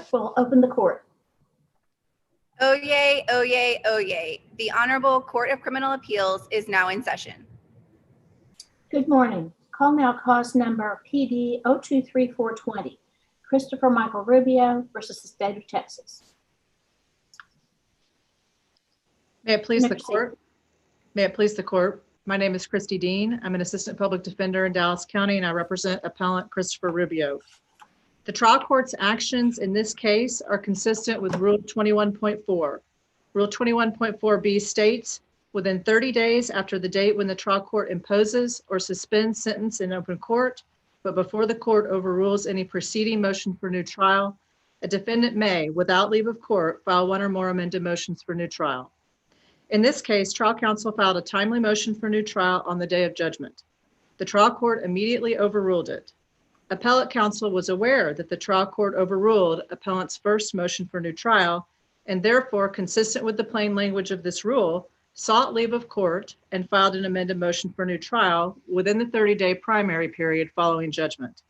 Clerk will open the court. Oyez, oyez, oyez. The Honorable Court of Criminal Appeals is now in session. Good morning. Call now cause number PD-0234-20, Christopher Michael Rubio versus the state of Texas. May it please the court? May it please the court. My name is Christy Dean. I'm an assistant public defender in Dallas County, and I represent appellant Christopher Rubio. The trial court's actions in this case are consistent with Rule 21.4. Rule 21.4b states, within 30 days after the date when the trial court imposes or suspends sentence in open court, but before the court overrules any preceding motion for new trial, a defendant may, without leave of court, file one or more amended motions for new trial. In this case, trial counsel filed a timely motion for new trial on the day of judgment. The trial court immediately overruled it. Appellate counsel was aware that the trial court overruled appellant's first motion for new trial, and therefore, consistent with the plain language of this rule, sought leave of court and filed an amended motion for new trial within the 30-day primary period following judgment.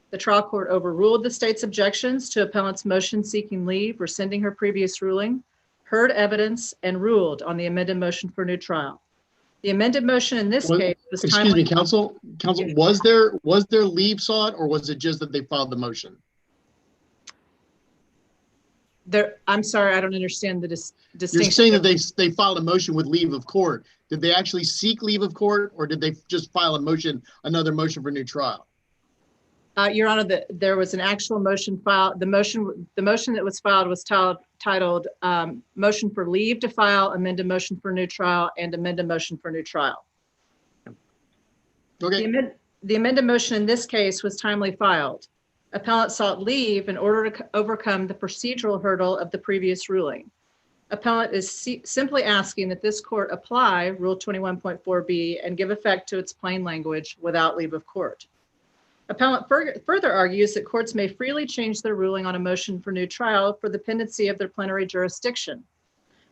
The trial court overruled the state's objections to appellant's motion seeking leave, rescinding her previous ruling, heard evidence, and ruled on the amended motion for new trial. The amended motion in this case was timely. Excuse me, counsel, was there leave sought, or was it just that they filed the motion? I'm sorry, I don't understand the distinction. You're saying that they filed a motion with leave of court. Did they actually seek leave of court, or did they just file another motion for new trial? Your Honor, there was an actual motion filed. The motion that was filed was titled Motion for Leave to File, Amended Motion for New Trial, and Amended Motion for New Trial. Okay. The amended motion in this case was timely filed. Appellant sought leave in order to overcome the procedural hurdle of the previous ruling. Appellant is simply asking that this court apply Rule 21.4b and give effect to its plain language without leave of court. Appellant further argues that courts may freely change their ruling on a motion for new trial for the pendency of their plenary jurisdiction.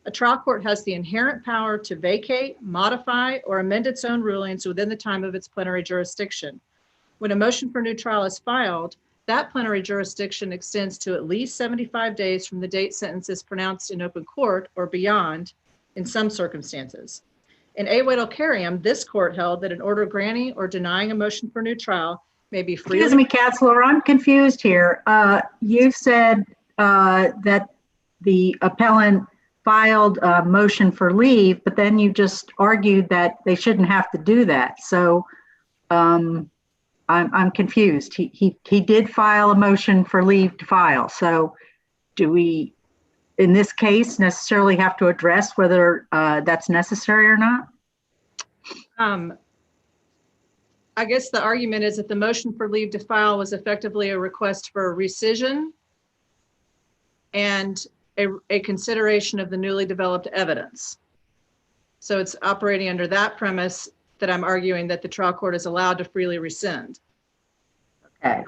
A trial court has the inherent power to vacate, modify, or amend its own rulings within the time of its plenary jurisdiction. When a motion for new trial is filed, that plenary jurisdiction extends to at least 75 days from the date sentence is pronounced in open court or beyond in some circumstances. In A. Waddell-Carriam, this court held that an order granting or denying a motion for new trial may be freely— Excuse me, Counselor, I'm confused here. You said that the appellant filed a motion for leave, but then you just argued that they shouldn't have to do that. So I'm confused. He did file a motion for leave to file. So do we, in this case, necessarily have to address whether that's necessary or not? I guess the argument is that the motion for leave to file was effectively a request for a rescission and a consideration of the newly developed evidence. So it's operating under that premise that I'm arguing that the trial court is allowed to freely rescind. Okay.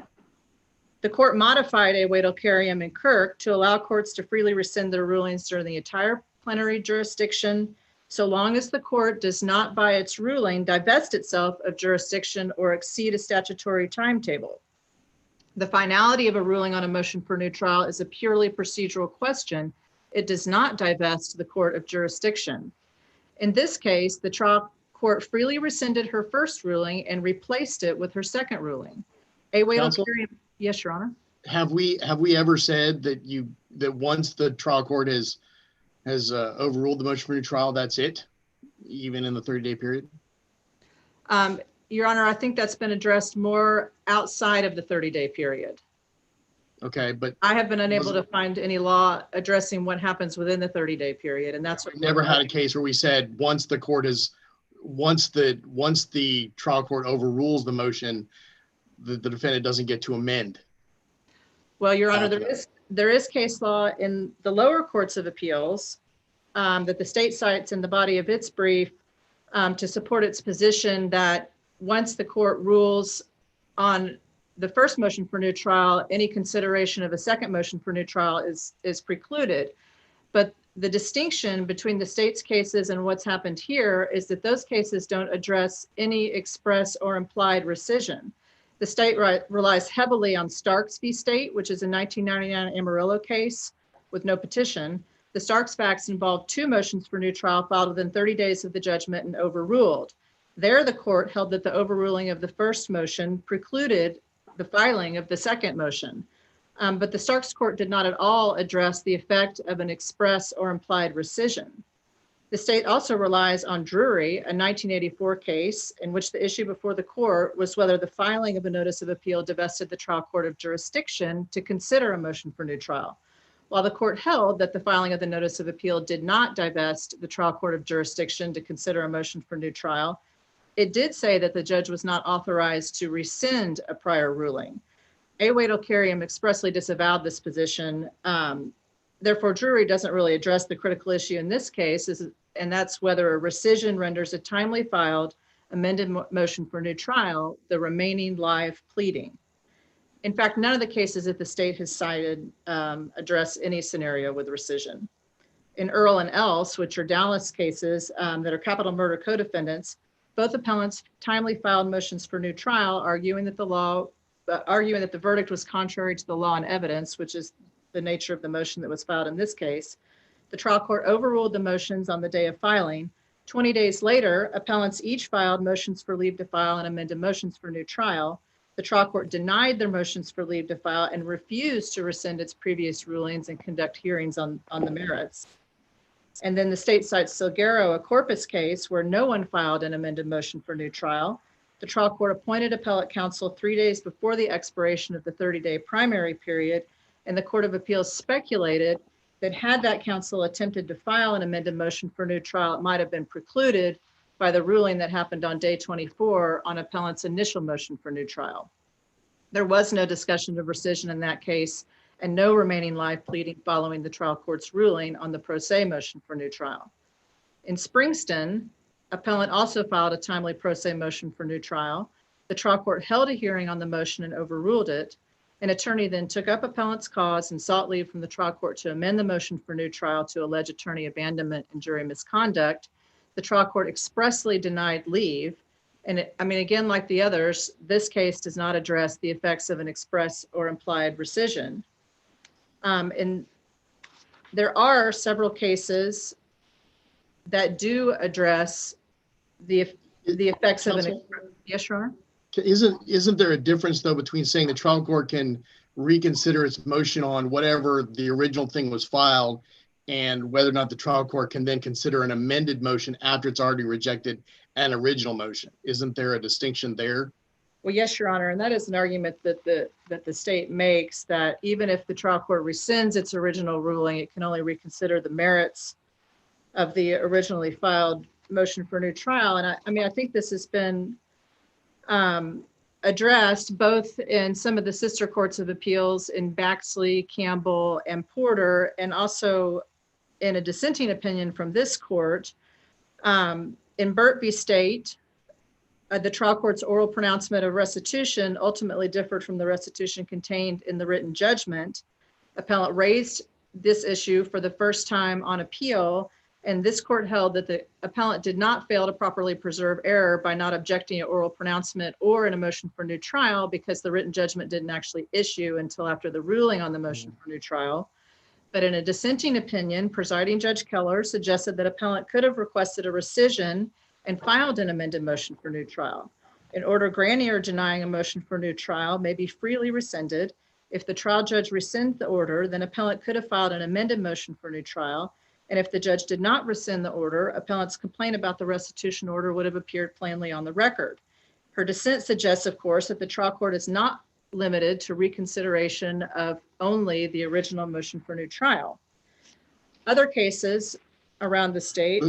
The court modified A. Waddell-Carriam and Kirk to allow courts to freely rescind their rulings during the entire plenary jurisdiction, so long as the court does not, by its ruling, divest itself of jurisdiction or exceed a statutory timetable. The finality of a ruling on a motion for new trial is a purely procedural question. It does not divest the court of jurisdiction. In this case, the trial court freely rescinded her first ruling and replaced it with her second ruling. A. Waddell-Carriam, yes, Your Honor. Have we ever said that once the trial court has overruled the motion for new trial, that's it, even in the 30-day period? Your Honor, I think that's been addressed more outside of the 30-day period. Okay, but I have been unable to find any law addressing what happens within the 30-day period, and that's what we've never had a case where we said once the trial court overrules the motion, the defendant doesn't get to amend. Well, Your Honor, there is case law in the lower courts of appeals that the state cites in the body of its brief to support its position that once the court rules on the first motion for new trial, any consideration of a second motion for new trial is precluded. But the distinction between the state's cases and what's happened here is that those cases don't address any express or implied rescission. The state relies heavily on Starks v. State, which is a 1999 Amarillo case with no petition. The Starks facts involved 2 motions for new trial filed within 30 days of the judgment and overruled. There, the court held that the overruling of the first motion precluded the filing of the second motion. But the Starks court did not at all address the effect of an express or implied rescission. The state also relies on Drury, a 1984 case in which the issue before the court was whether the filing of a notice of appeal divested the trial court of jurisdiction to consider a motion for new trial. While the court held that the filing of the notice of appeal did not divest the trial court of jurisdiction to consider a motion for new trial, it did say that the judge was not authorized to rescind a prior ruling. A. Wadel-Carium expressly disavowed this position. Therefore, Drury doesn't really address the critical issue in this case, and that's whether a rescission renders a timely filed amended motion for new trial the remaining live pleading. In fact, none of the cases that the state has cited address any scenario with rescission. In Earl and Else, which are Dallas cases that are capital murder co-defendants, both appellants timely filed motions for new trial, arguing that the verdict was contrary to the law and evidence, which is the nature of the motion that was filed in this case. The trial court overruled the motions on the day of filing. 20 days later, appellants each filed motions for leave to file and amended motions for new trial. The trial court denied their motions for leave to file and refused to rescind its previous rulings and conduct hearings on the merits. And then the state cites Silguero, a Corpus case where no one filed an amended motion for new trial. The trial court appointed appellate counsel 3 days before the expiration of the 30-day primary period, and the Court of Appeals speculated that had that counsel attempted to file an amended motion for new trial, it might have been precluded by the ruling that happened on day 24 on appellant's initial motion for new trial. There was no discussion of rescission in that case and no remaining live pleading following the trial court's ruling on the pro se motion for new trial. In Springston, appellant also filed a timely pro se motion for new trial. The trial court held a hearing on the motion and overruled it. An attorney then took up appellant's cause and sought leave from the trial court to amend the motion for new trial to allege attorney abandonment and jury misconduct. The trial court expressly denied leave. And again, like the others, this case does not address the effects of an express or implied rescission. And there are several cases that do address the effects of an. Yes, Your Honor? Isn't there a difference though between saying the trial court can reconsider its motion on whatever the original thing was filed and whether or not the trial court can then consider an amended motion after it's already rejected an original motion? Isn't there a distinction there? Well, yes, Your Honor, and that is an argument that the state makes, that even if the trial court rescinds its original ruling, it can only reconsider the merits of the originally filed motion for new trial. And I think this has been addressed both in some of the sister courts of appeals in Baxley, Campbell, and Porter, and also in a dissenting opinion from this court. In Burt v. State, the trial court's oral pronouncement of restitution ultimately differed from the restitution contained in the written judgment. Appellant raised this issue for the first time on appeal, and this court held that the appellant did not fail to properly preserve error by not objecting to oral pronouncement or in a motion for new trial because the written judgment didn't actually issue until after the ruling on the motion for new trial. But in a dissenting opinion, presiding Judge Keller suggested that appellant could have requested a rescission and filed an amended motion for new trial. An order granting or denying a motion for new trial may be freely rescinded. If the trial judge rescinds the order, then appellant could have filed an amended motion for new trial. And if the judge did not rescind the order, appellant's complaint about the restitution order would have appeared plainly on the record. Her dissent suggests, of course, that the trial court is not limited to reconsideration of only the original motion for new trial. Other cases around the state.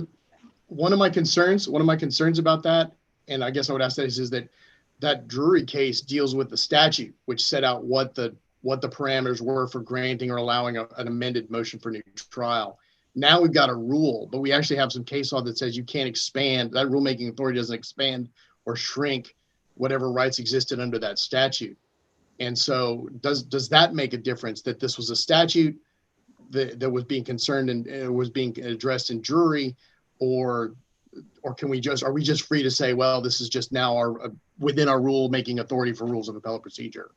One of my concerns about that, and I guess I would ask that is that Drury case deals with the statute, which set out what the parameters were for granting or allowing an amended motion for new trial. Now we've got a rule, but we actually have some case law that says you can't expand, that rulemaking authority doesn't expand or shrink whatever rights existed under that statute. And so does that make a difference that this was a statute that was being concerned and was being addressed in Drury, or or are we just free to say, well, this is just now within our rule-making authority for rules of appellate procedure?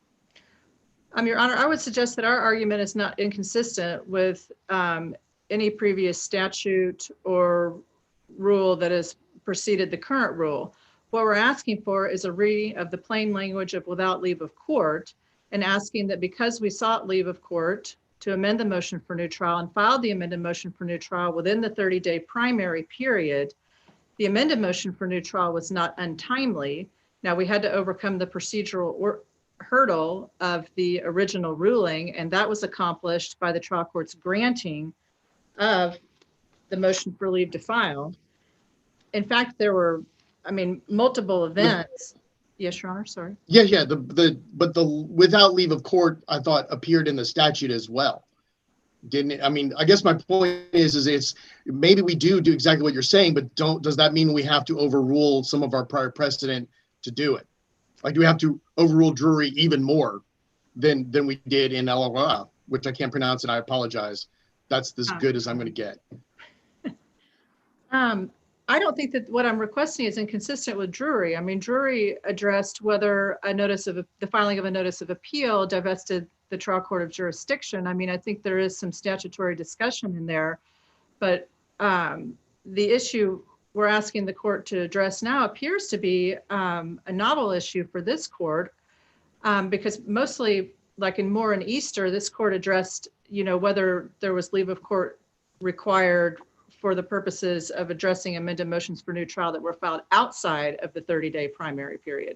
Your Honor, I would suggest that our argument is not inconsistent with any previous statute or rule that has preceded the current rule. What we're asking for is a reading of the plain language of without leave of court, and asking that because we sought leave of court to amend the motion for new trial and filed the amended motion for new trial within the 30-day primary period, the amended motion for new trial was not untimely. Now, we had to overcome the procedural hurdle of the original ruling, and that was accomplished by the trial court's granting of the motion for leave to file. In fact, there were, multiple events. Yes, Your Honor, sorry. Yeah. But the without leave of court, I thought, appeared in the statute as well. Didn't it? I guess my point is it's maybe we do exactly what you're saying, but does that mean we have to overrule some of our prior precedent to do it? Like, do we have to overrule Drury even more than we did in LLA, which I can't pronounce and I apologize. That's as good as I'm going to get. I don't think that what I'm requesting is inconsistent with Drury. Drury addressed whether the filing of a notice of appeal divested the trial court of jurisdiction. I think there is some statutory discussion in there, but the issue we're asking the court to address now appears to be a novel issue for this court, because mostly, like in Moore and Easter, this court addressed, whether there was leave of court required for the purposes of addressing amended motions for new trial that were filed outside of the 30-day primary period.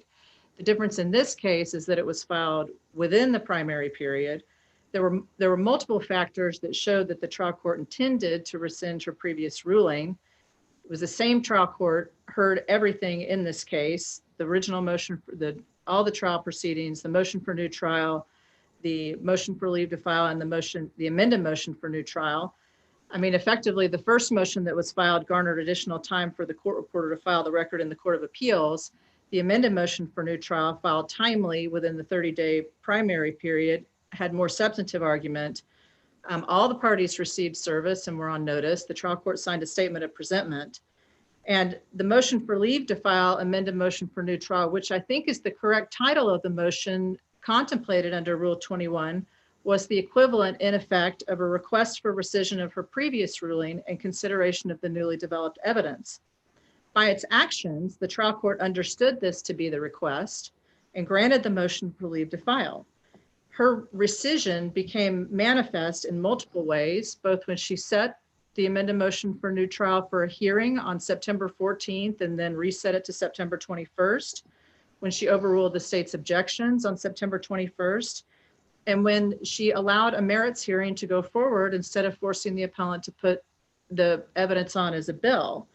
The difference in this case is that it was filed within the primary period. There were multiple factors that showed that the trial court intended to rescind her previous ruling. It was the same trial court heard everything in this case, the original motion for all the trial proceedings, the motion for new trial, the motion for leave to file, and the amended motion for new trial. Effectively, the first motion that was filed garnered additional time for the court reporter to file the record in the Court of Appeals. The amended motion for new trial, filed timely within the 30-day primary period, had more substantive argument. All the parties received service and were on notice. The trial court signed a statement of presentment. And the motion for leave to file amended motion for new trial, which I think is the correct title of the motion contemplated under Rule 21, was the equivalent, in effect, of a request for rescission of her previous ruling and consideration of the newly developed evidence. By its actions, the trial court understood this to be the request and granted the motion for leave to file. Her rescission became manifest in multiple ways, both when she set the amended motion for new trial for a hearing on September 14th and then reset it to September 21st, when she overruled the state's objections on September 21st, and when she allowed a merits hearing to go forward instead of forcing the appellant to put the evidence on as a bill,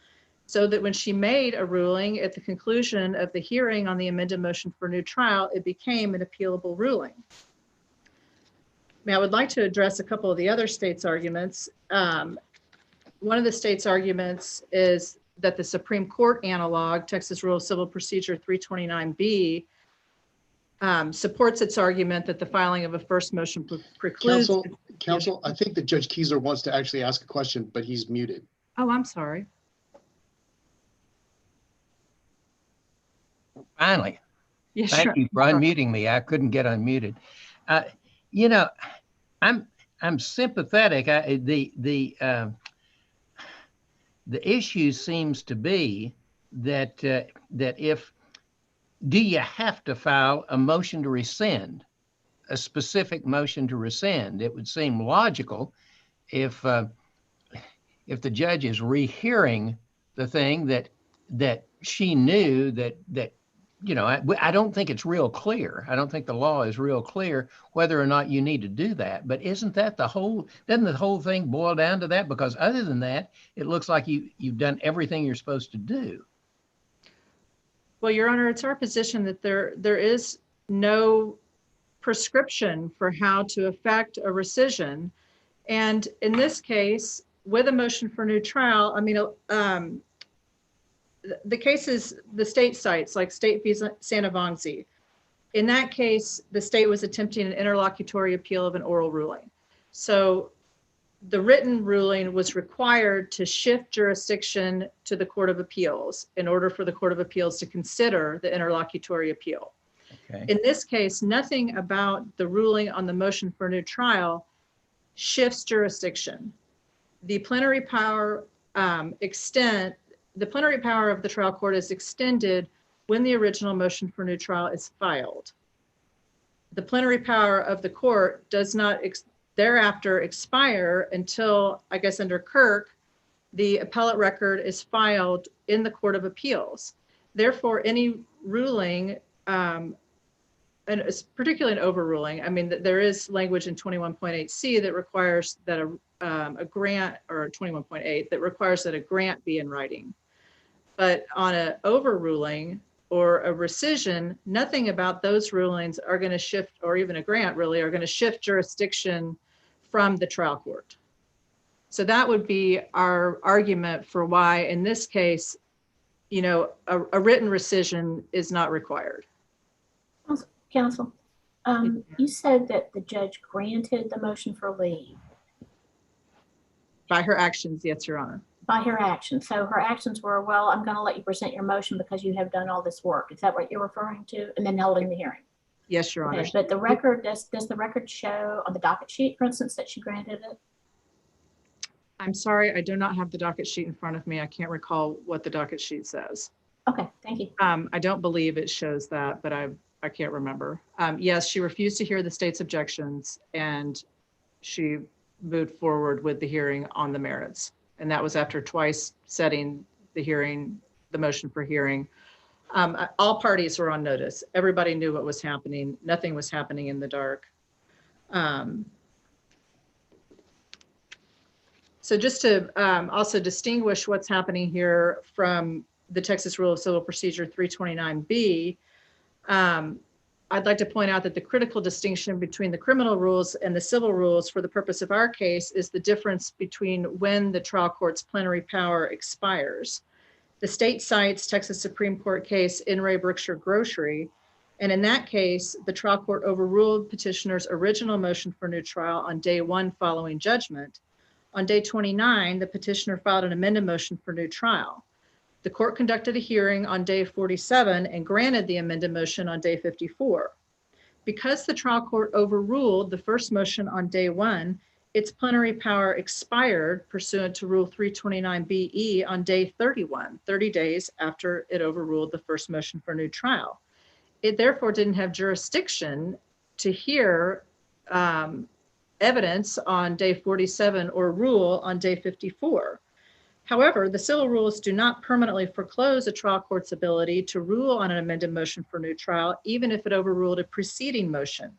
so that when she made a ruling at the conclusion of the hearing on the amended motion for new trial, it became an appealable ruling. Now, I would like to address a couple of the other states' arguments. One of the state's arguments is that the Supreme Court analog, Texas Rule of Civil Procedure 329B, supports its argument that the filing of a first motion precludes. Counsel, I think that Judge Keesler wants to actually ask a question, but he's muted. Oh, I'm sorry. Finally. Yeah, Thank sure. you for unmuting me. I couldn't get unmuted. I'm sympathetic. The issue seems to be that do you have to file a motion to rescind, a specific motion to rescind? It would seem logical if the judge is rehearing the thing that she knew that I don't think it's real clear. I don't think the law is real clear whether or not you need to do that. But doesn't the whole thing boil down to that? Because other than that, it looks like you've done everything you're supposed to do. Well, Your Honor, it's our position that there is no prescription for how to effect a rescission. And in this case, with a motion for new trial, the cases the state cites, like State v. Sanavonzi, in that case, the state was attempting an interlocutory appeal of an oral ruling. So the written ruling was required to shift jurisdiction to the Court of Appeals in order for the Court of Appeals to consider the interlocutory appeal. Okay. In this case, nothing about the ruling on the motion for new trial shifts jurisdiction. The plenary power of the trial court is extended when the original motion for new trial is filed. The plenary power of the court does not thereafter expire until, I guess under Kirk, the appellate record is filed in the Court of Appeals. Therefore, any ruling, and it's particularly an overruling, I mean, there is language in 21.8C that requires that a grant, or 21.8, that requires that a grant be in writing. But on an overruling or a rescission, nothing about those rulings are going to shift, or even a grant really, are going to shift jurisdiction from the trial court. So that would be our argument for why, in this case, you know, a written rescission is not required. Counsel, you said that the judge granted the motion for leave. By her actions, yes, Your Honor. By her actions. So her actions were, well, I'm going to let you present your motion because you have done all this work. Is that what you're referring to? And then holding the hearing? Yes, Your Honor. Okay, but the record, does the record show on the docket sheet, for instance, that she granted it? I'm sorry, I do not have the docket sheet in front of me. I can't recall what the docket sheet says. Okay, thank you. I don't believe it shows that, but I can't remember. Yes, she refused to hear the state's objections and she moved forward with the hearing on the merits. And that was after twice setting the hearing, the motion for hearing. All parties were on notice. Everybody knew what was happening. Nothing was happening in the dark. So just to also distinguish what's happening here from the Texas Rule of Civil Procedure 329B, I'd like to point out that the critical distinction between the criminal rules and the civil rules for the purpose of our case is the difference between when the trial court's plenary power expires. The state cites Texas Supreme Court case In re Brookshire Grocery, and in that case, the trial court overruled petitioner's original motion for new trial on day 1 following judgment. On day 29, the petitioner filed an amended motion for new trial. The court conducted a hearing on day 47 and granted the amended motion on day 54. Because the trial court overruled the first motion on day 1, its plenary power expired pursuant to Rule 329BE on day 31, 30 days after it overruled the first motion for new trial. It therefore didn't have jurisdiction to hear evidence on day 47 or rule on day 54. However, the civil rules do not permanently foreclose a trial court's ability to rule on an amended motion for new trial, even if it overruled a preceding motion.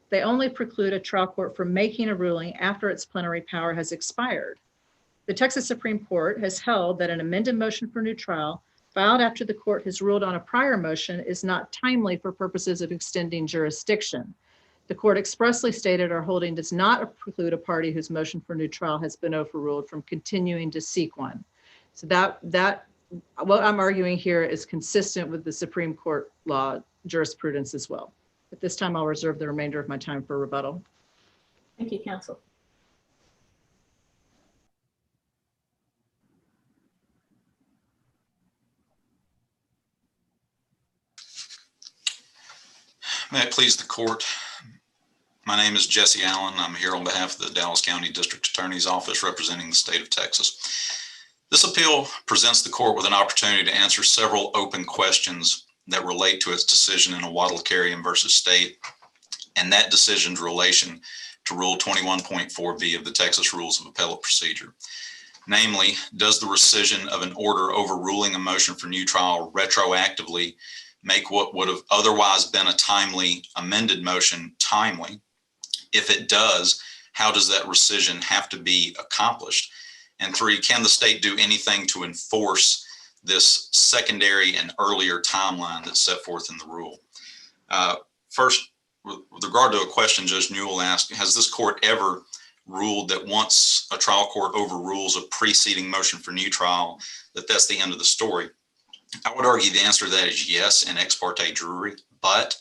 They only preclude a trial court from making a ruling after its plenary power has expired. The Texas Supreme Court has held that an amended motion for new trial filed after the court has ruled on a prior motion is not timely for purposes of extending jurisdiction. The court expressly stated our holding does not preclude a party whose motion for new trial has been overruled from continuing to seek one. So that what I'm arguing here is consistent with the Supreme Court law jurisprudence as well. At this time, I'll reserve the remainder of my time for rebuttal. Thank you, counsel. May it please the court. My name is Jesse Allen. I'm here on behalf of the Dallas County District Attorney's Office representing the state of Texas. This appeal presents the court with an opportunity to answer several open questions that relate to its decision in Awadalkarian versus State, and that decision's relation to Rule 21.4B of the Texas Rules of Appellate Procedure. Namely, does the rescission of an order overruling a motion for new trial retroactively make what would have otherwise been a timely amended motion timely? If it does, how does that rescission have to be accomplished? And 3, can the state do anything to enforce this secondary and earlier timeline that's set forth in the rule? First, with regard to a question Judge Newell asked, has this court ever ruled that once a trial court overrules a preceding motion for new trial, that's the end of the story? I would argue the answer to that is yes in ex parte jury, but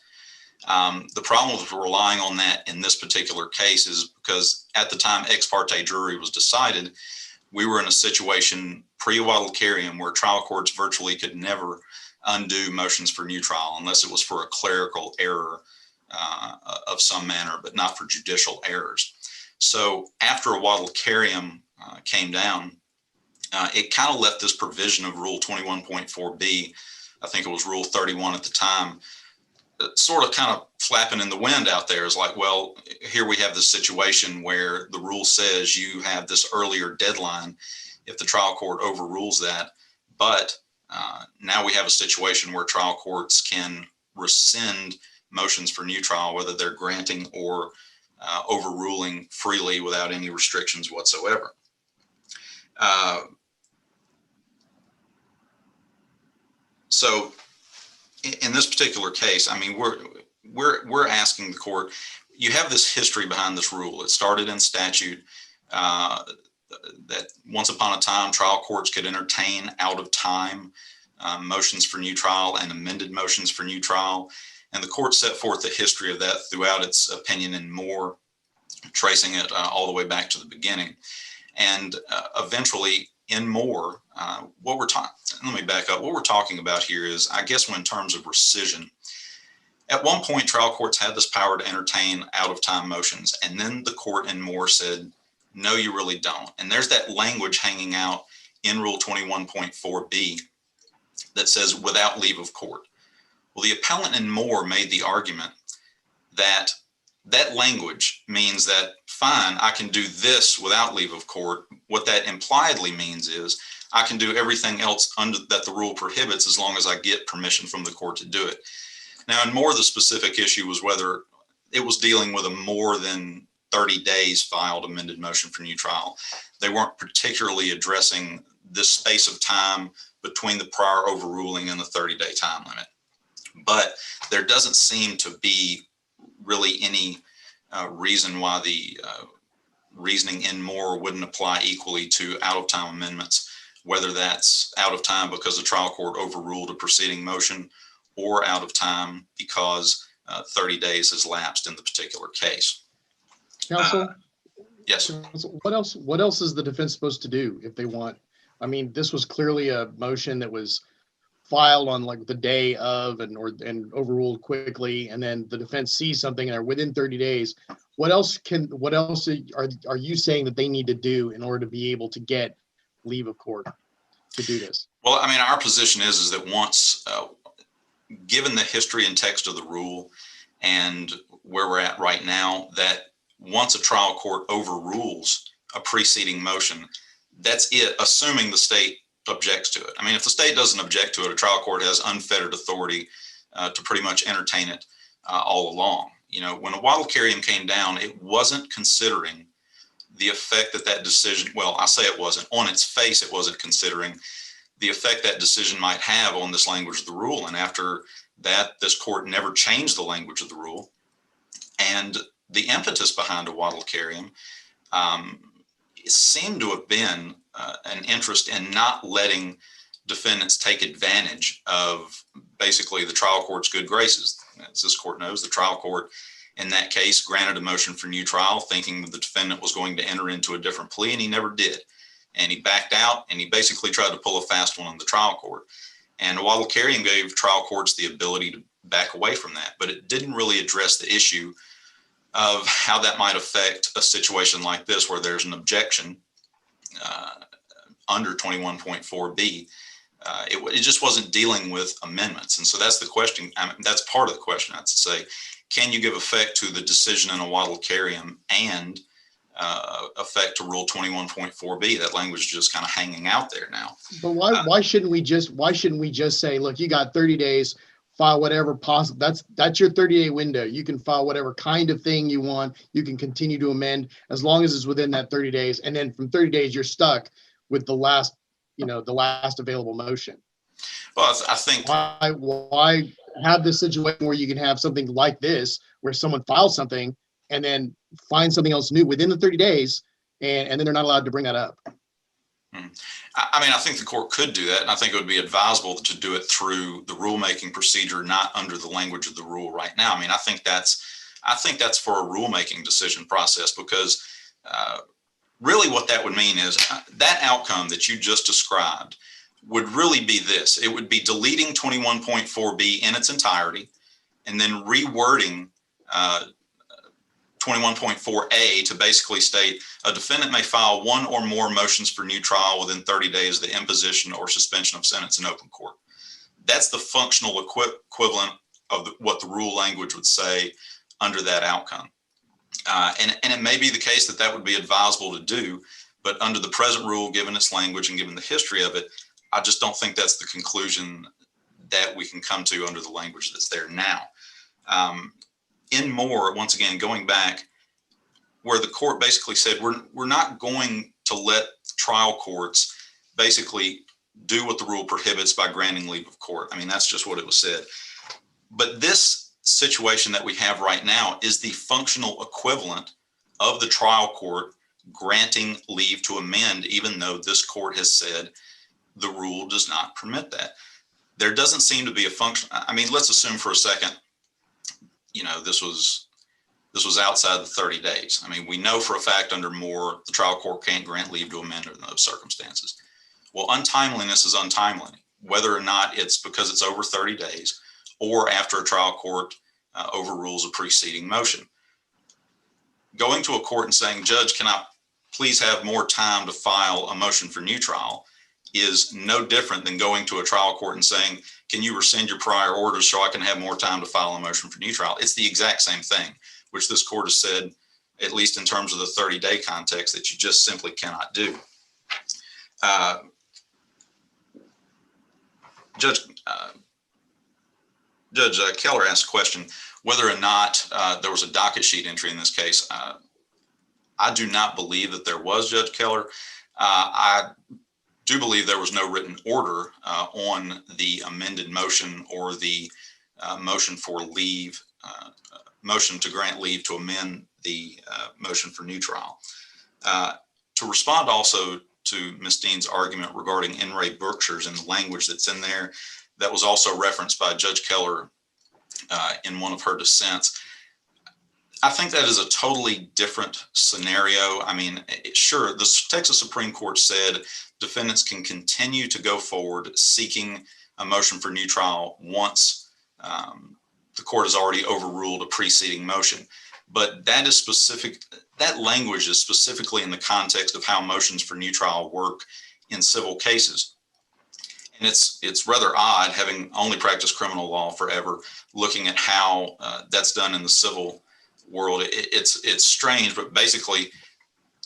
The problem with relying on that in this particular case is because at the time ex parte jury was decided, we were in a situation pre-Waddle-Carrium where trial courts virtually could never undo motions for new trial unless it was for a clerical error of some manner, but not for judicial errors. So after Waddle-Carrium came down, it kind of left this provision of Rule 21.4b, I think it was Rule 31 at the time, sort of kind of flapping in the wind out there. Is like, well, here we have this situation where the rule says you have this earlier deadline if the trial court overrules that. But now we have a situation where trial courts can rescind motions for new trial, whether they're granting or overruling freely without any restrictions whatsoever. So in this particular case, I mean, we're asking the court, you have this history behind this rule. It started in statute that once upon a time, trial courts could entertain out of time motions for new trial and amended motions for new trial. And the court set forth the history of that throughout its opinion and more, tracing it all the way back to the beginning. And eventually in more, let me back up. What we're talking about here is, I guess, in terms of rescission. At one point, trial courts had this power to entertain out-of-time motions, and then the court in Moore said, no, you really don't. And there's that language hanging out in Rule 21.4b that says without leave of court. Well, the appellant in Moore made the argument that that language means that, fine, I can do this without leave of court. What that impliedly means is I can do everything else that the rule prohibits as long as I get permission from the court to do it. Now, in Moore, the specific issue was whether it was dealing with a more than 30 days filed amended motion for new trial. They weren't particularly addressing this space of time between the prior overruling and the 30-day time limit. But there doesn't seem to be really any reason why the reasoning in Moore wouldn't apply equally to out-of-time amendments, whether that's out of time because the trial court overruled a preceding motion or out of time because 30 days has lapsed in the particular case. Counsel? Yes. Counsel, what else is the defense supposed to do if they want? I mean, this was clearly a motion that was filed on like the day of and overruled quickly, and then the defense sees something and are within 30 days. What else are you saying that they need to do in order to be able to get leave of court to do this? Well, I mean, our position is that once, given the history and text of the rule and where we're at right now, that once a trial court overrules a preceding motion, that's it, assuming the state objects to it. I mean, if the state doesn't object to it, a trial court has unfettered authority to pretty much entertain it all along. You know, when a Waddle-Carrium came down, it wasn't considering the effect that decision, well, I say it wasn't, on its face, it wasn't considering the effect that decision might have on this language of the rule. And after that, this court never changed the language of the rule. And the impetus behind a Waddle-Carrium seemed to have been an interest in not letting defendants take advantage of basically the trial court's good graces. As this court knows, the trial court in that case granted a motion for new trial thinking that the defendant was going to enter into a different plea, and he never did. And he backed out, and he basically tried to pull a fast one on the trial court. And Waddle-Carrium gave trial courts the ability to back away from that, but it didn't really address the issue of how that might affect a situation like this where there's an objection under 21.4b. It just wasn't dealing with amendments. And so that's the question. I mean, that's part of the question, I'd say. Can you give effect to the decision in a Waddle-Carrium and effect to Rule 21.4b? That language is just kind of hanging out there now. But why shouldn't we just say, look, you got 30 days, file whatever possible. That's your 30-day window. You can file whatever kind of thing you want. You can continue to amend as long as it's within that 30 days. And then from 30 days, you're stuck with the last available motion. Well, I think why have this situation where you can have something like this, where someone files something and then find something else new within the 30 days, and then they're not allowed to bring that up? I mean, I think the court could do that, and I think it would be advisable to do it through the rulemaking procedure, not under the language of the rule right now. I mean, I think that's for a rulemaking decision process, because really what that would mean is that outcome that you just described would really be this. It would be deleting 21.4B in its entirety and then rewording 21.4A to basically state a defendant may file one or more motions for new trial within 30 days of the imposition or suspension of sentence in open court. That's the functional equivalent of what the rule language would say under that outcome. And it may be the case that that would be advisable to do, but under the present rule, given its language and given the history of it, I just don't think that's the conclusion that we can come to under the language that's there now. In Moore, once again, going back, where the court basically said, we're not going to let trial courts basically do what the rule prohibits by granting leave of court. I mean, that's just what it was said. But this situation that we have right now is the functional equivalent of the trial court granting leave to amend, even though this court has said the rule does not permit that. There doesn't seem to be a function. I mean, let's assume for a second, you know, this was outside the 30 days. I mean, we know for a fact under Moore, the trial court can't grant leave to amend under those circumstances. Well, untimeliness is untimely, whether or not it's because it's over 30 days or after a trial court overrules a preceding motion. Going to a court and saying, Judge, can I please have more time to file a motion for new trial, is no different than going to a trial court and saying, can you rescind your prior orders so I can have more time to file a motion for new trial? It's the exact same thing, which this court has said, at least in terms of the 30-day context, that you just simply cannot do. Judge Keller asked a question whether or not there was a docket sheet entry in this case. I do not believe that there was, Judge Keller. I do believe there was no written order on the amended motion or the motion for leave, motion to grant leave to amend the motion for new trial. To respond also to Ms. Dean's argument regarding In re Berkshires and the language that's in there, that was also referenced by Judge Keller in one of her dissents. I think that is a totally different scenario. I mean, sure, the Texas Supreme Court said defendants can continue to go forward seeking a motion for new trial once the court has already overruled a preceding motion. But that is specific, that language is specifically in the context of how motions for new trial work in civil cases. And it's rather odd, having only practiced criminal law forever, looking at how that's done in the civil world. It's strange, but basically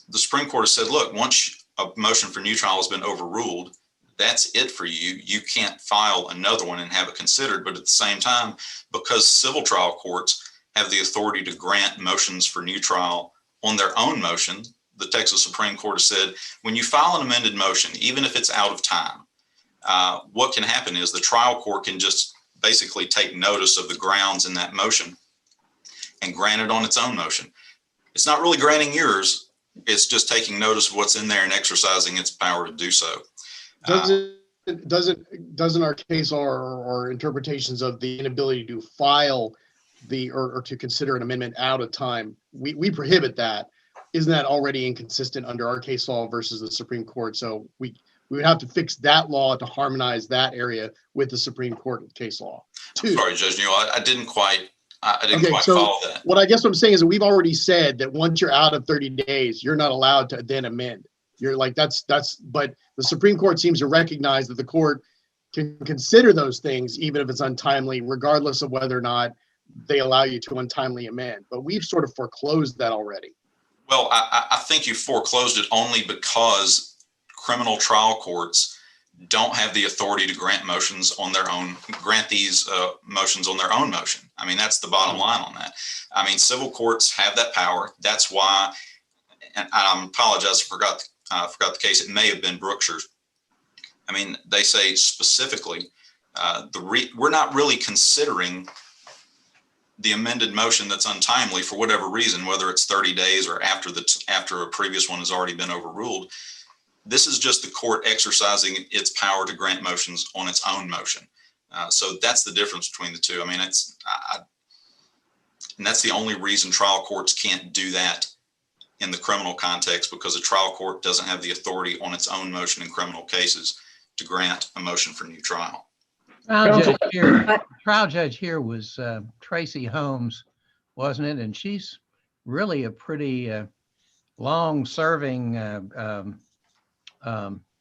the Supreme Court has said, look, once a motion for new trial has been overruled, that's it for you. You can't file another one and have it considered. But at the same time, because civil trial courts have the authority to grant motions for new trial on their own motion, the Texas Supreme Court has said, when you file an amended motion, even if it's out of time, what can happen is the trial court can just basically take notice of the grounds in that motion and grant it on its own motion. It's not really granting yours. It's just taking notice of what's in there and exercising its power to do so. Doesn't our case or interpretations of the inability to file or to consider an amendment out of time, we prohibit that. Isn't that already inconsistent under our case law versus the Supreme Court? So we would have to fix that law to harmonize that area with the Supreme Court case law. I'm sorry, Judge Newell, I didn't quite so follow that. What I'm saying is that we've already said that once you're out of 30 days, you're not allowed to then amend. You're like, but the Supreme Court seems to recognize that the court can consider those things, even if it's untimely, regardless of whether or not they allow you to untimely amend. But we've sort of foreclosed that already. Well, I think you foreclosed it only because criminal trial courts don't have the authority to grant motions on their own, grant these motions on their own motion. I mean, that's the bottom line on that. I mean, civil courts have that power. That's why, and I apologize, I forgot the case. It may have been Berkshires. I mean, they say specifically, we're not really considering the amended motion that's untimely for whatever reason, whether it's 30 days or after a previous one has already been overruled. This is just the court exercising its power to grant motions on its own motion. So that's the difference between the two. I mean, and that's the only reason trial courts can't do that in the criminal context, because a trial court doesn't have the authority on its own motion in criminal cases to grant a motion for new trial. Trial judge here was Tracy Holmes, wasn't it? And she's really a pretty long-serving,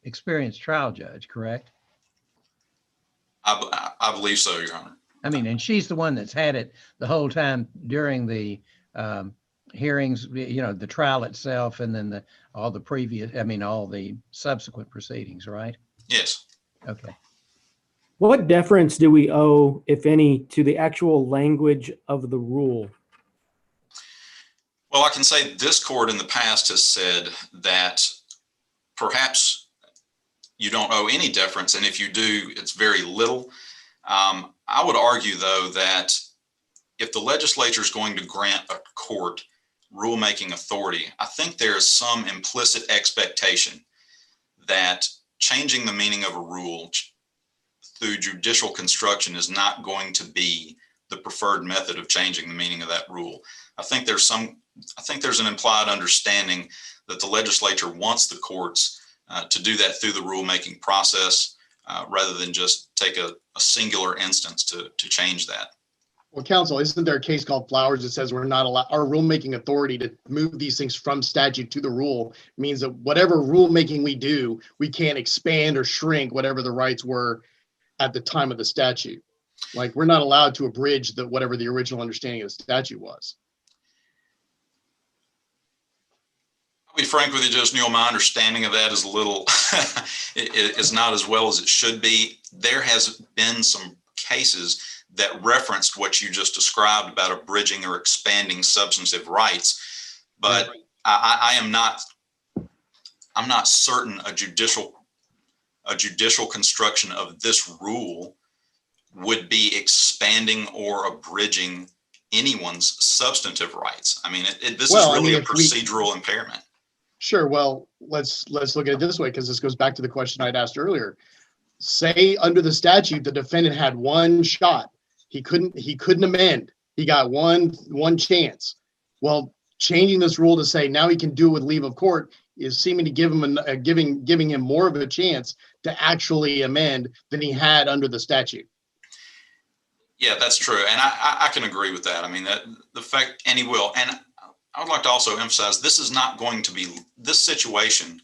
experienced trial judge, correct? I believe so, Your Honor. I mean, and she's the one that's had it the whole time during the hearings, you know, the trial itself, and then all the subsequent proceedings, right? Yes. Okay. What deference do we owe, if any, to the actual language of the rule? Well, I can say this court in the past has said that perhaps you don't owe any deference, and if you do, it's very little. I would argue, though, that if the legislature is going to grant a court rulemaking authority, I think there is some implicit expectation that changing the meaning of a rule through judicial construction is not going to be the preferred method of changing the meaning of that rule. I think there's an implied understanding that the legislature wants the courts to do that through the rulemaking process, rather than just take a singular instance to change that. Well, counsel, isn't there a case called Flowers that says we're not allowed, our rulemaking authority to move these things from statute to the rule means that whatever rulemaking we do, we can't expand or shrink whatever the rights were at the time of the statute. Like, we're not allowed to abridge whatever the original understanding of the statute was. I'll be frank with you, Judge Newell, my understanding of that is a little, is not as well as it should be. There has been some cases that referenced what you just described about abridging or expanding substantive rights, but I'm not certain a judicial construction of this rule would be expanding or abridging anyone's substantive rights. I mean, this is really a procedural impairment. Sure. Well, let's look at it this way, because this goes back to the question I'd asked earlier. Say under the statute, the defendant had one shot. He couldn't amend. He got one chance. Well, changing this rule to say now he can do it with leave of court is seeming to give him giving him more of a chance to actually amend than he had under the statute. Yeah, that's true, and I can agree with that. I mean, that the fact, and he will. And I would like to also emphasize, this situation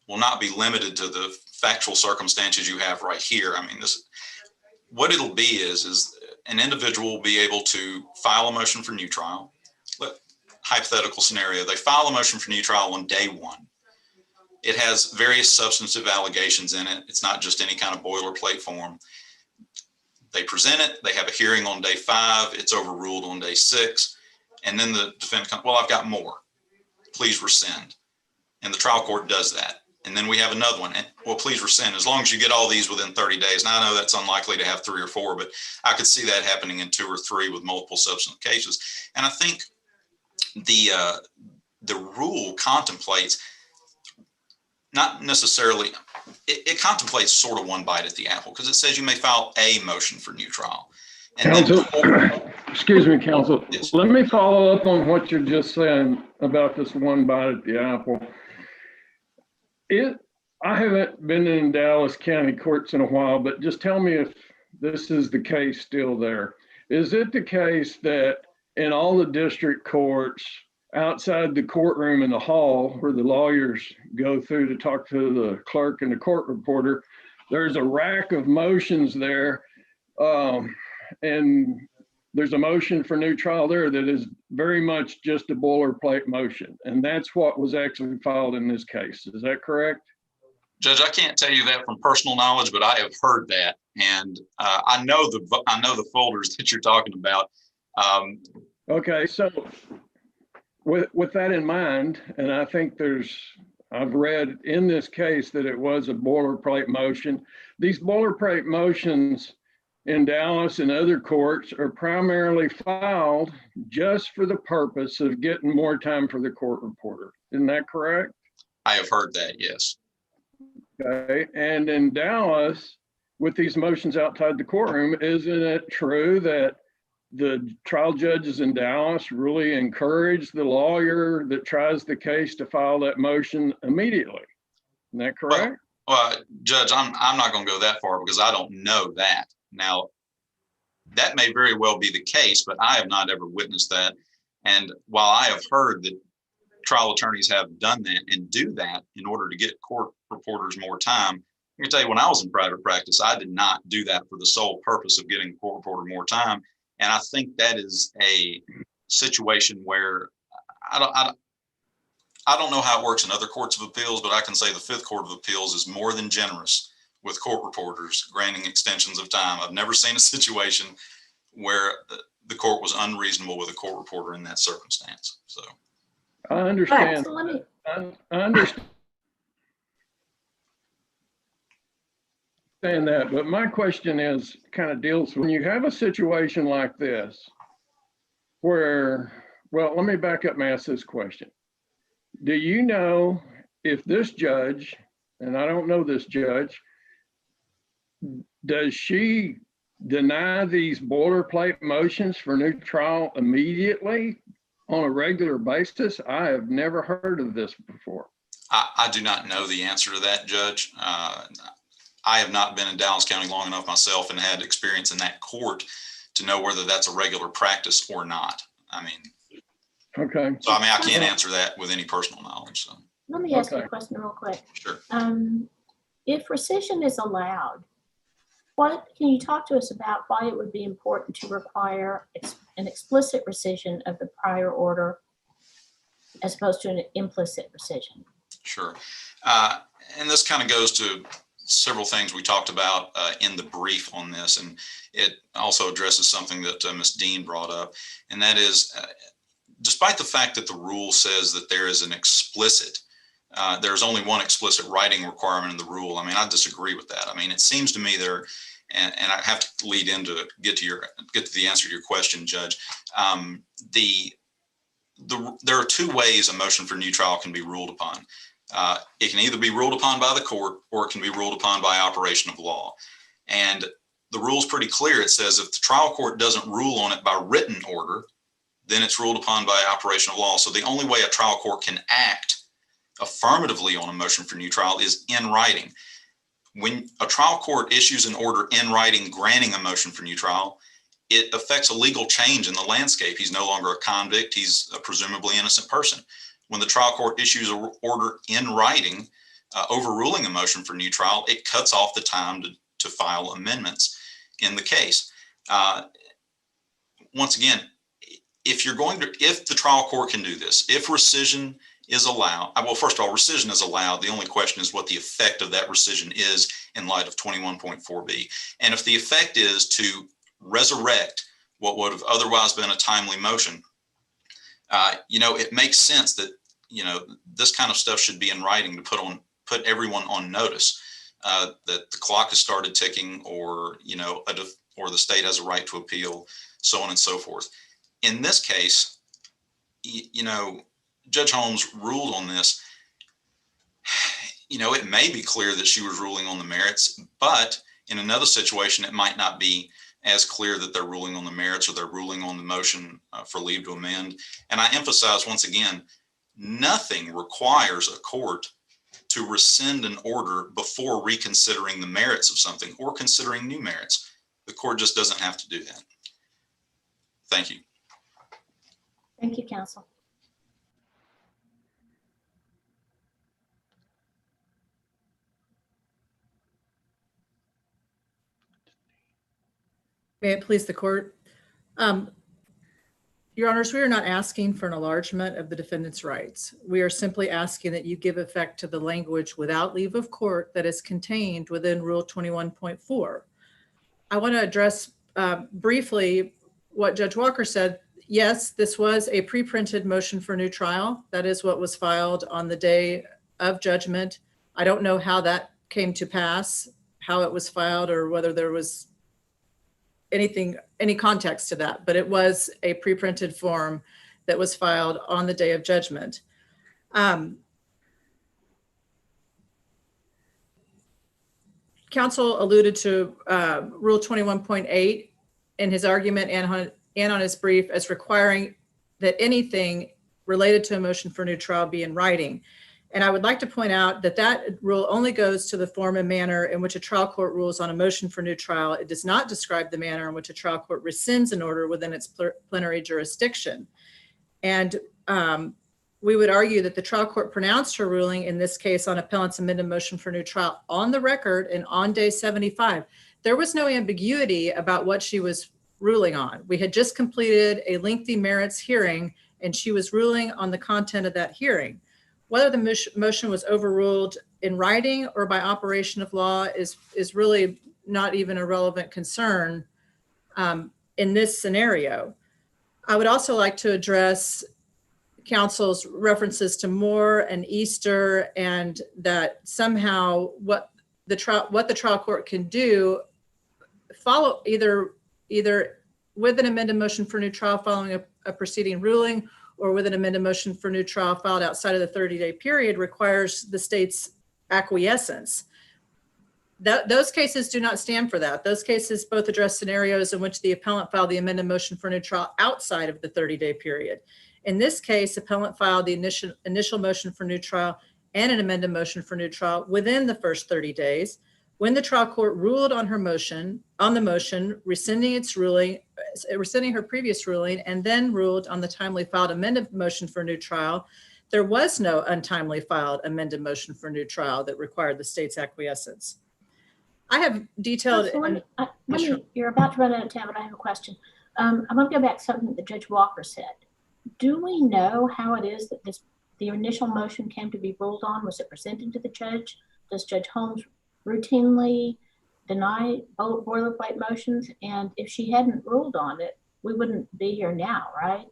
will not be limited to the factual circumstances you have right here. I mean, what it'll be is an individual will be able to file a motion for new trial. Hypothetical scenario, they file a motion for new trial on day one. It has various substantive allegations in it. It's not just any kind of boilerplate form. They present it, they have a hearing on day 5, it's overruled on day 6, and then the defendant comes, well, I've got more, please rescind. And the trial court does that. And then we have another one, and well, please rescind, as long as you get all these within 30 days. Now, I know that's unlikely to have 3 or 4, but I could see that happening in 2 or 3 with multiple substantive cases. And I think the rule contemplates not necessarily, it contemplates sort of one bite at the apple, because it says you may file a motion for new trial. And counsel, excuse me, counsel. Yes. Let me follow up on what you're just saying about this one bite at the apple. I haven't been in Dallas County courts in a while, but just tell me if this is the case still there. Is it the case that in all the district courts, outside the courtroom in the hall where the lawyers go through to talk to the clerk and the court reporter, there's a rack of motions there, and there's a motion for new trial there that is very much just a boilerplate motion, and that's what was actually filed in this case. Is that correct? Judge, I can't tell you that from personal knowledge, but I have heard that, and I know the folders that you're talking about. Okay, so with that in mind, and I think I've read in this case that it was a boilerplate motion. These boilerplate motions in Dallas and other courts are primarily filed just for the purpose of getting more time for the court reporter. Isn't that correct? I have heard that, yes. Okay, and in Dallas, with these motions outside the courtroom, isn't it true that the trial judges in Dallas really encourage the lawyer that tries the case to file that motion immediately? Isn't that correct? Well, Judge, I'm not going to go that far because I don't know that. Now, that may very well be the case, but I have not ever witnessed that. And while I have heard that trial attorneys have done that and do that in order to get court reporters more time, I can tell you when I was in private practice, I did not do that for the sole purpose of getting a court reporter more time. And I think that is a situation where I don't know how it works in other courts of appeals, but I can say the Fifth Court of Appeals is more than generous with court reporters granting extensions of time. I've never seen a situation where the court was unreasonable with a court reporter in that circumstance. So I understand. So let me, I understand that, but my question is kind of deals when you have a situation like this where, well, let me back up and ask this question. Do you know if this judge, and I don't know this judge, does she deny these boilerplate motions for new trial immediately on a regular basis? I have never heard of this before. I do not know the answer to that, Judge. I have not been in Dallas County long enough myself and had experience in that court to know whether that's a regular practice or not. I mean, okay. So I mean, I can't answer that with any personal knowledge. So let me ask you Okay. a question real quick. sure. If rescission is allowed, what can you talk to us about why it would be important to require an explicit rescission of the prior order as opposed to an implicit rescission? Sure. And this kind of goes to several things we talked about in the brief on this, and it also addresses something that Ms. Dean brought up, and that is, despite the fact that the rule says that there is an explicit, there's only one explicit writing requirement in the rule. I mean, I disagree with that. I mean, it seems to me there, and I have to lead into get to the answer to your question, Judge. There are two ways a motion for new trial can be ruled upon. It can either be ruled upon by the court or it can be ruled upon by operation of law. And the rule is pretty clear. It says if the trial court doesn't rule on it by written order, then it's ruled upon by operation of law. So the only way a trial court can act affirmatively on a motion for new trial is in writing. When a trial court issues an order in writing granting a motion for new trial, it affects a legal change in the landscape. He's no longer a convict. He's a presumably innocent person. When the trial court issues an order in writing overruling a motion for new trial, it cuts off the time to file amendments in the case. Once again, if the trial court can do this, if rescission is allowed, well, first of all, rescission is allowed. The only question is what the effect of that rescission is in light of 21.4b. And if the effect is to resurrect what would have otherwise been a timely motion, it makes sense that, this kind of stuff should be in writing to put everyone on notice that the clock has started ticking, or, or the state has a right to appeal, so on and so forth. In this case, Judge Holmes ruled on this. It may be clear that she was ruling on the merits, but in another situation, it might not be as clear that they're ruling on the merits or they're ruling on the motion for leave to amend. And I emphasize once again, nothing requires a court to rescind an order before reconsidering the merits of something or considering new merits. The court just doesn't have to do that. Thank you. Thank you, counsel. May it please the court. Your Honors, we are not asking for an enlargement of the defendant's rights. We are simply asking that you give effect to the language without leave of court that is contained within Rule 21.4. I want to address briefly what Judge Walker said. Yes, this was a pre-printed motion for new trial. That is what was filed on the day of judgment. I don't know how that came to pass, how it was filed, or whether there was any context to that, but it was a pre-printed form that was filed on the day of judgment. counsel alluded to Rule 21.8 in his argument and on his brief as requiring that anything related to a motion for new trial be in writing. And I would like to point out that that rule only goes to the form and manner in which a trial court rules on a motion for new trial. It does not describe the manner in which a trial court rescinds an order within its plenary jurisdiction. And we would argue that the trial court pronounced her ruling in this case on appellant's amended motion for new trial on the record and on day 75. There was no ambiguity about what she was ruling on. We had just completed a lengthy merits hearing, and she was ruling on the content of that hearing. Whether the motion was overruled in writing or by operation of law is really not even a relevant concern in this scenario. I would also like to address counsel's references to Moore and Easter, and that somehow what the trial court can do follow either with an amended motion for new trial following a preceding ruling, or with an amended motion for new trial filed outside of the 30-day period, requires the state's acquiescence. Those cases do not stand for that. Those cases both address scenarios in which the appellant filed the amended motion for new trial outside of the 30-day period. In this case, appellant filed the initial motion for new trial and an amended motion for new trial within the first 30 days. When the trial court ruled on the motion, rescinding her previous ruling, and then ruled on the timely filed amended motion for new trial, there was no untimely filed amended motion for new trial that required the state's acquiescence. I have detailed. You're about to run out of time, but I have a question. I'm going to go back to something that Judge Walker said. Do we know how it is that the initial motion came to be ruled on? Was it presented to the judge? Does Judge Holmes routinely deny boilerplate motions? And if she hadn't ruled on it, we wouldn't be here now, right?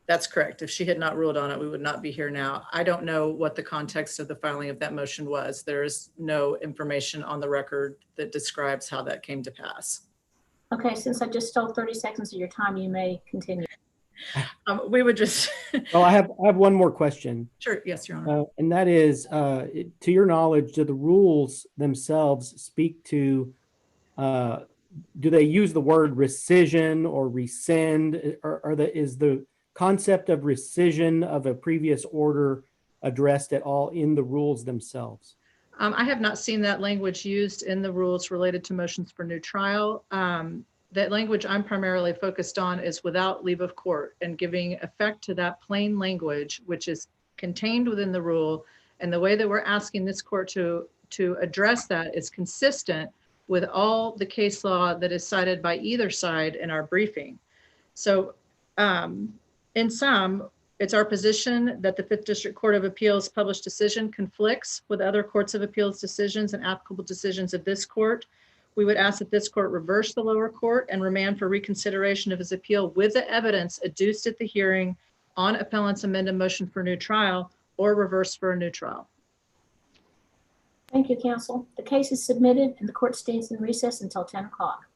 That's correct. If she had not ruled on it, we would not be here now. I don't know what the context of the filing of that motion was. There is no information on the record that describes how that came to pass. Okay, since I just stole 30 seconds of your time, you may continue. We would just. Well, I have one more question. Sure. Yes, Your Honor. And that is, to your knowledge, do the rules themselves speak to, do they use the word rescission or rescind, or is the concept of rescission of a previous order addressed at all in the rules themselves? I have not seen that language used in the rules related to motions for new trial. That language I'm primarily focused on is without leave of court, and giving effect to that plain language, which is contained within the rule. And the way that we're asking this court to address that is consistent with all the case law that is cited by either side in our briefing. So in sum, it's our position that the 5th District Court of Appeals published decision conflicts with other courts of appeals decisions and applicable decisions of this court. We would ask that this court reverse the lower court and remand for reconsideration of his appeal with the evidence adduced at the hearing on appellant's amended motion for new trial, or reverse for a new trial. Thank you, counsel. The case is submitted and the court stands in recess until 10 o'clock.